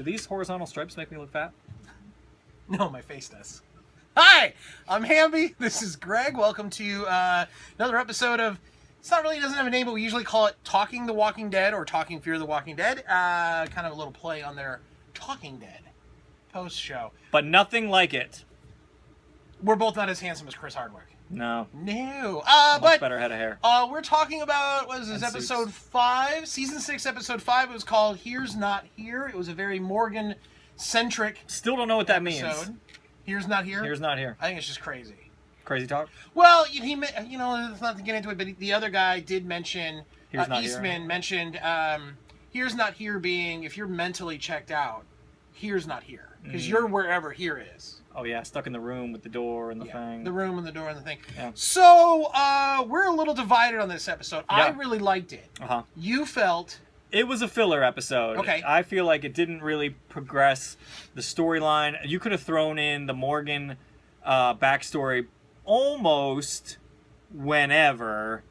Do these horizontal stripes make me look fat? No, my face does. Hi, I'm Hamby. This is Greg. Welcome to another episode of, it doesn't have a name, but we usually call it Talking the Walking Dead or Talking Fear the Walking Dead. Kind of a little play on their Talking Dead post-show. But nothing like it. We're both not as handsome as Chris Hardwick. No. No. Much better head of hair. We're talking about, what is this, And episode suits. 5? Season 6, episode 5. It was called Here's Not Here. It was a very Morgan-centric Still don't know what that means. episode. Here's Not Here? Here's not here. I think it's just crazy. Crazy talk? Well, let's not get into it, but the other guy did mention, Here's not Eastman here. mentioned, here's not here being, if you're mentally checked out, here's not here. Because you're wherever here is. Oh yeah, stuck in the room with the door and the thing. The room and the door and the thing. Yeah. So, we're a little divided on this episode. Yeah. I really liked it. Uh-huh. You felt... It was a filler episode. Okay. I feel like it didn't really progress the storyline. You could have thrown in the Morgan backstory almost whenever.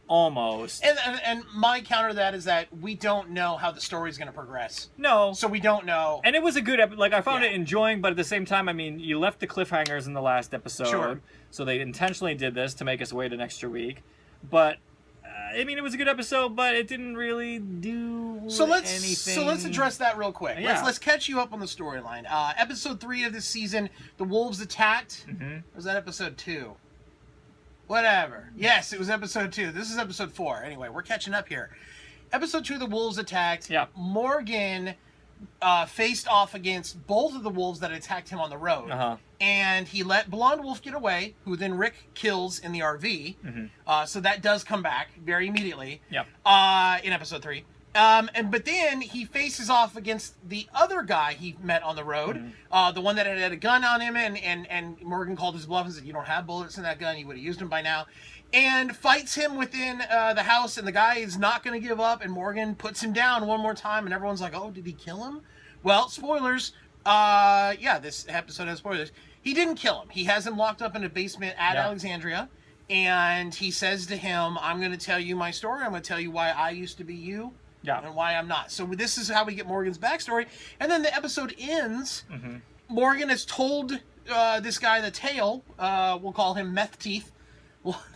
Almost. And my counter to that is that we don't know how the story's going to progress. No. So we don't know. And it was a good episode. Like, I found Yeah. it enjoying, but at the same time, I mean, you left the cliffhangers in the last episode. Sure. So they intentionally did this to make us wait an extra week. But, I mean, it was a good episode, but it didn't really do anything. So let's address that real quick. Yeah. Let's catch you up on the storyline. Episode 3 of this season, the wolves attacked. Mm-hmm. Or was that episode 2? Whatever. Yes, it was episode 2. This is episode 4. Anyway, we're catching up here. Episode 2, the wolves attacked. Yeah. Morgan faced off against both of the wolves that attacked him on the road. Uh-huh. And he let Blonde Wolf get away, who then Rick kills in the RV. Mm-hmm. So that does come back very immediately. Yep. In episode 3. But then he faces off against the other guy he met on the road, the one that had a gun on him, and Morgan called his bluff and said, "You don't have bullets in that gun. You would have used them by now." And fights him within the house, and the guy is not going to give up, and Morgan puts him down one more time, and everyone's like, "Oh, did he kill him?" Well, spoilers. This episode has spoilers. He didn't kill him. He has him locked up in a basement at Alexandria, and he says to him, "I'm going to tell you my story. I'm going to tell you why I used to be you." Yeah. And why I'm not. So this is how we get Morgan's backstory. And then the episode ends. Mm-hmm. Morgan has told this guy the tale. We'll call him Meth Teeth.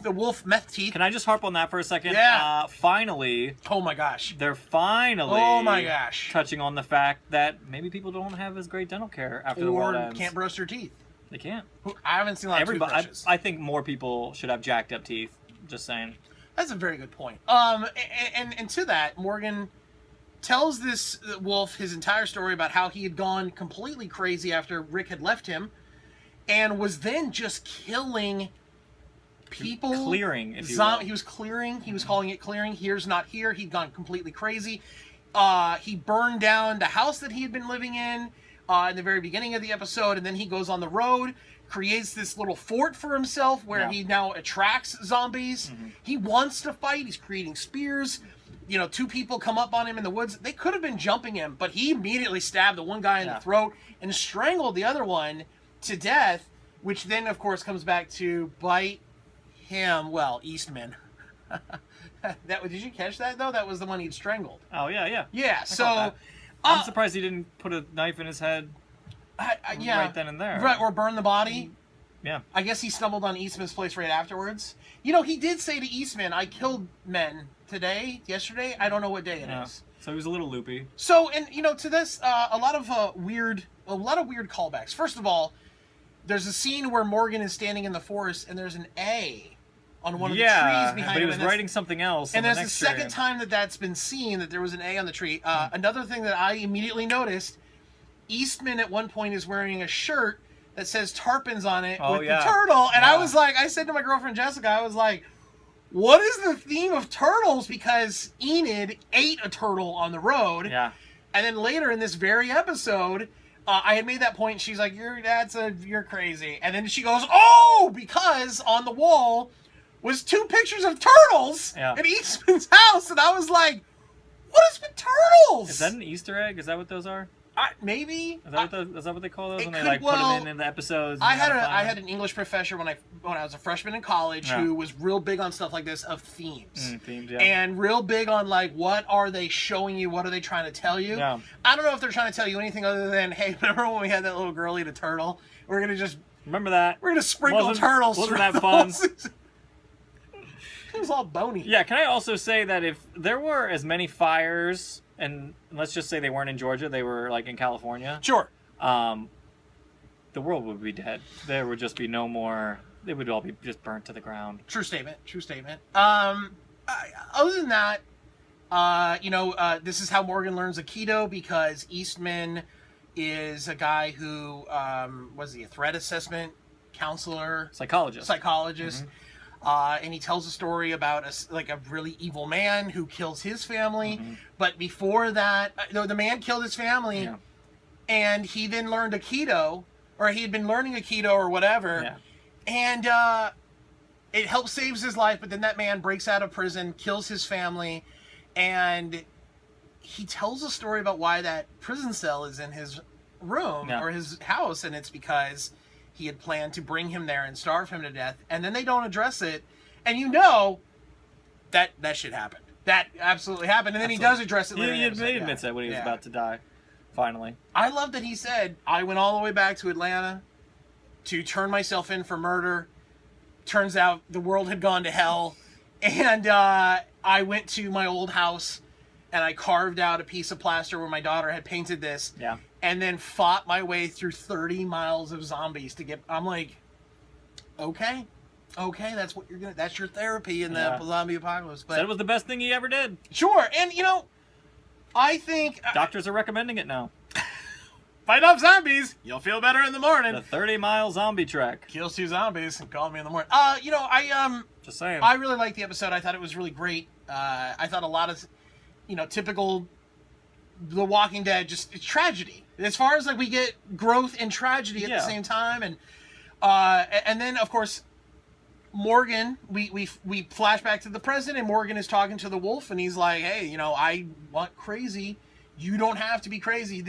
The wolf Meth Teeth. Can I just harp on that for a second? Yeah. Finally. Oh my gosh. They're finally Oh my gosh. touching on the fact that maybe people don't have as great dental care after the world Or ends. can't brush their teeth. They can't. I haven't seen a lot of toothbrushes. I think more people should have jacked up teeth. Just saying. That's a very good point. And to that, Morgan tells this wolf his entire story about how he had gone completely crazy after Rick had left him, and was then just killing people. Clearing, if you will. He was clearing. He was calling it clearing. Here's not here. He'd gone completely crazy. He burned down the house that he had been living in the very beginning of the episode, and then he goes on the road, creates this little fort for himself where he now attracts zombies. Mm-hmm. He wants to fight. He's creating spears. 2 people come up on him in the woods. They could have been jumping him, but he immediately stabbed the one guy in the throat and strangled the other one to death, which then, of course, comes back to bite him. Well, Eastman. Did you catch that, though? That was the one he'd strangled. Oh, yeah, yeah. Yeah, so... I'm surprised he didn't put a knife in his head right then and there. Right, or burn the body. Yeah. I guess he stumbled on Eastman's place right afterwards. He did say to Eastman, "I killed men yesterday. I don't know what day it is." So he was a little loopy. So, and to this, a lot of weird callbacks. First of all, there's a scene where Morgan is standing in the forest, and there's an A on one of the trees behind him. But he was writing something else. And there's the second time that's been seen that there was an A on the tree. Another thing that I immediately noticed, Eastman at one point is wearing a shirt that says Tarpons on it with the turtle. And I said to my girlfriend Jessica, I was like, what is the theme of turtles? Because Enid ate a turtle on the road. Yeah. And then later in this very episode, I had made that point. And she's like, you're crazy. And then she goes, oh, because on the wall was 2 pictures of turtles at Eastman's house. And I was like, what is with turtles? Is that an Easter egg? Is that what those are? Maybe. Is that what they call those It when they could- like put well, them in the episodes? I and you gotta had find them? an English professor when I was a freshman in college Yeah. who was real big on stuff like this of themes. Themes, yeah. And real big on like what are they showing you, what are they trying to tell you. Yeah. I don't know if they're trying to tell you anything other than, hey, remember when we had that little girl eat a turtle? We're Remember that? gonna sprinkle Wasn't- turtles. wasn't throughout that the whole fun? season. It was all bony. Yeah, can I also say that if there were as many fires, and let's just say they weren't in Georgia, they were like in California, Sure. the world would be dead. There would just be no more. They would all be just burnt to the ground. True statement. Other than that, this is how Morgan learns Aikido, because Eastman is a guy who was he a threat assessment counselor, Psychologist. And he tells a story about a really evil man who kills his family. But before that, the man killed his family, Yeah. and he then learned Aikido, or he had been learning Aikido or whatever. Yeah. And it helps saves his life, but then that man breaks out of prison, kills his family, and he tells a story about why that prison cell is in his room or his house, and it's because he had planned to bring him there and starve him to death, and then they don't address it, and that shit happened. That absolutely happened, and then he does address it later. He admits that when he was about to die, finally. I love that he said, I went all the way back to Atlanta to turn myself in for murder. Turns out the world had gone to hell, and I went to my old house and I carved out a piece of plaster where my daughter had painted this. Yeah. And then fought my way through 30 miles of zombies to get. I'm like, okay, that's what that's your therapy in the zombie apocalypse. But Said it was the best thing he ever did. Sure, and I think Doctors are recommending it now. fight off zombies, you'll feel better in the morning. The 30-mile zombie trek. Kills 2 zombies and call me in the morning. Just saying. I really liked the episode. I thought it was really great. I thought a lot of, typical The Walking Dead, just tragedy. As far as we get growth and tragedy at the same time, and then of course Morgan, we flash back to the present, and Morgan is talking to the wolf, and he's like, hey, I want crazy. You don't have to be crazy.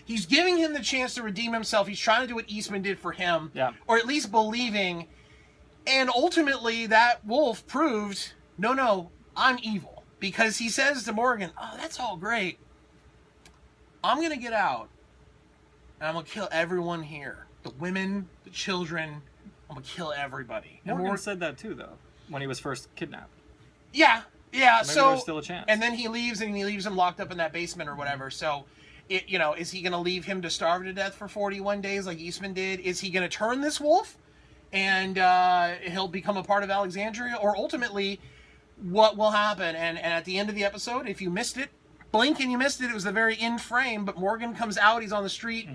He's giving him the chance to redeem himself. He's trying to do what Eastman did for him, or at least believing. And ultimately, that wolf proved, no, I'm evil, because he says to Morgan, "Oh, that's all great. I'm gonna get out, and I'm gonna kill everyone here. The women, the children. I'm gonna kill everybody." And Morgan said that too, though, when he was first kidnapped. Yeah. Maybe So there's still a chance. And then he leaves him locked up in that basement or whatever. So, is he gonna leave him to starve to death for 41 days like Eastman did? Is he gonna turn this wolf, and he'll become a part of Alexandria, or ultimately, what will happen? And at the end of the episode, if you missed it, blink and you missed it. It was the very end frame, but Morgan comes out. He's on the street,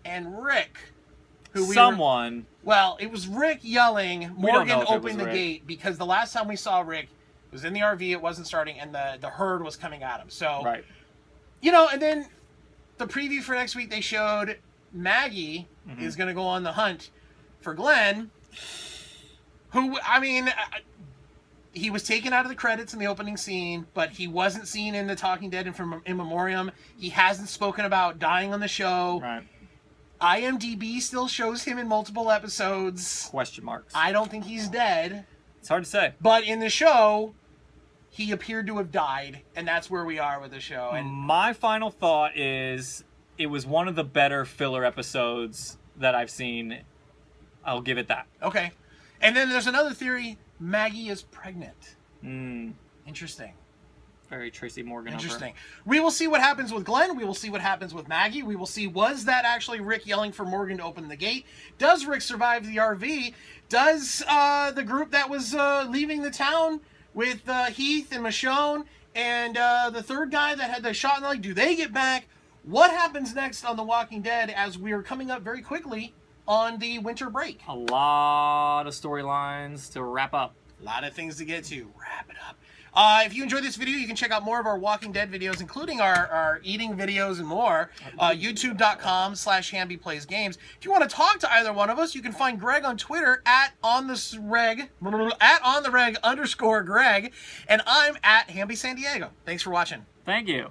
and Rick, it was Rick yelling. Morgan opened the gate, because the last time we saw Rick was in the RV. It wasn't starting, and the herd was coming at him. So, and then the preview for next week, they showed Maggie is going to go on the hunt for Glenn, who, he was taken out of the credits in the opening scene, but he wasn't seen in the Talking Dead in memoriam. He hasn't spoken about dying on the show. Right. IMDb still shows him in multiple episodes. Question marks. I don't think he's dead. It's hard to say. But in the show, he appeared to have died, and that's where we are with the show. And my final thought is it was one of the better filler episodes that I've seen. I'll give it that. Okay. And then there's another theory. Maggie is pregnant. Interesting. Very Tracy Morgan. Interesting. We will see what happens with Glenn. We will see what happens with Maggie. We will see, was that actually Rick yelling for Morgan to open the gate? Does Rick survive the RV? Does the group that was leaving the town with Heath and Michonne and the third guy that had the shot in the leg, do they get back? What happens next on The Walking Dead, as we are coming up very quickly on the winter break? A lot of storylines to wrap up. A lot of things to get to. Wrap it up. If you enjoyed this video, you can check out more of our Walking Dead videos, including our eating videos and more. YouTube.com/HambyPlaysGames. If you want to talk to either one of us, you can find Greg on Twitter @OnTheReg_Greg, and I'm @HambySanDiego. Thanks for watching. Thank you.